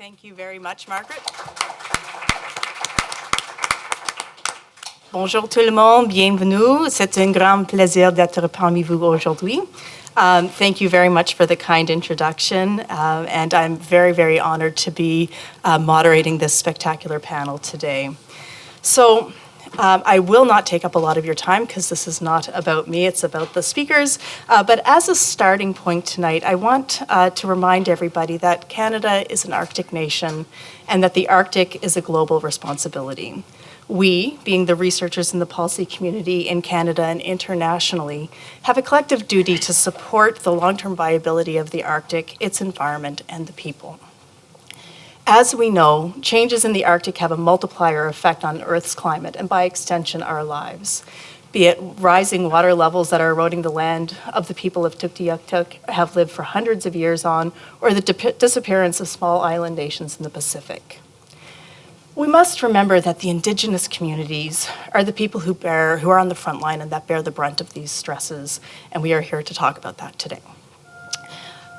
Thank you very much, Margaret. Bonjour tout le monde, bienvenue. C'est un grand plaisir d'être parmi vous aujourd'hui. Thank you very much for the kind introduction, and I'm very, very honored to be moderating this spectacular panel today. So, I will not take up a lot of your time because this is not about me, it's about the speakers. But as a starting point tonight, I want to remind everybody that Canada is an Arctic nation and that the Arctic is a global responsibility. We, being the researchers in the policy community in Canada and internationally, have a collective duty to support the long-term viability of the Arctic, its environment, and the people. As we know, changes in the Arctic have a multiplier effect on Earth's climate and by extension our lives, be it rising water levels that are eroding the land of the people of Tuktoyaktuk have lived for hundreds of years on, or the disappearance of small island nations in the Pacific. We must remember that the Indigenous communities are the people who are on the front line and that bear the brunt of these stresses, and we are here to talk about that today.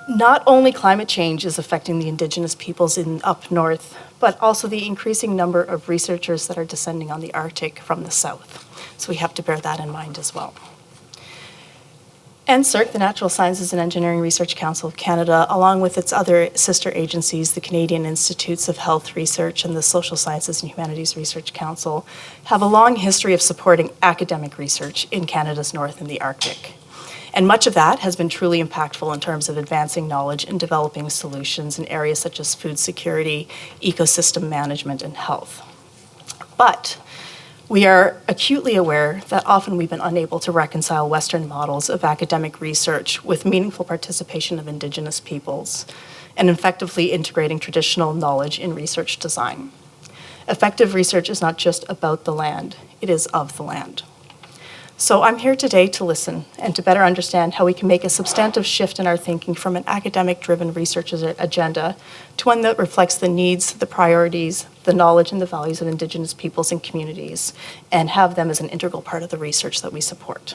Not only climate change is affecting the Indigenous peoples up north, but also the increasing number of researchers that are descending on the Arctic from the south. So we have to bear that in mind as well. NSERC, the Natural Sciences and Engineering Research Council of Canada, along with its other sister agencies, the Canadian Institutes of Health Research and the Social Sciences and Humanities Research Council, have a long history of supporting academic research in Canada's north and the Arctic. And much of that has been truly impactful in terms of advancing knowledge and developing solutions in areas such as food security, ecosystem management, and health. But we are acutely aware that often we've been unable to reconcile Western models of academic research with meaningful participation of Indigenous peoples and effectively integrating traditional knowledge in research design. Effective research is not just about the land, it is of the land. So I'm here today to listen and to better understand how we can make a substantive shift in our thinking from an academic-driven research agenda to one that reflects the needs, the priorities, the knowledge, and the values of Indigenous peoples and communities, and have them as an integral part of the research that we support.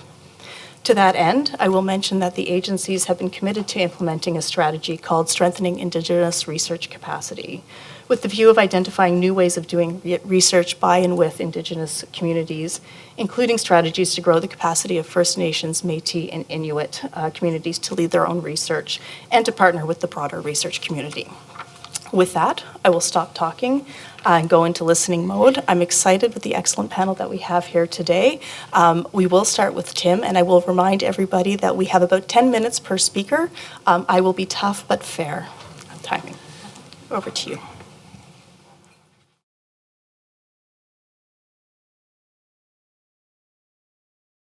To that end, I will mention that the agencies have been committed to implementing a strategy called Strengthening Indigenous Research Capacity, with the view of identifying new ways of doing research by and with Indigenous communities, including strategies to grow the capacity of First Nations, Métis, and Inuit communities to lead their own research and to partner with the broader research community. With that, I will stop talking and go into listening mode. I'm excited with the excellent panel that we have here today. We will start with Tim, and I will remind everybody that we have about 10 minutes per speaker. I will be tough but fair on timing. Over to you.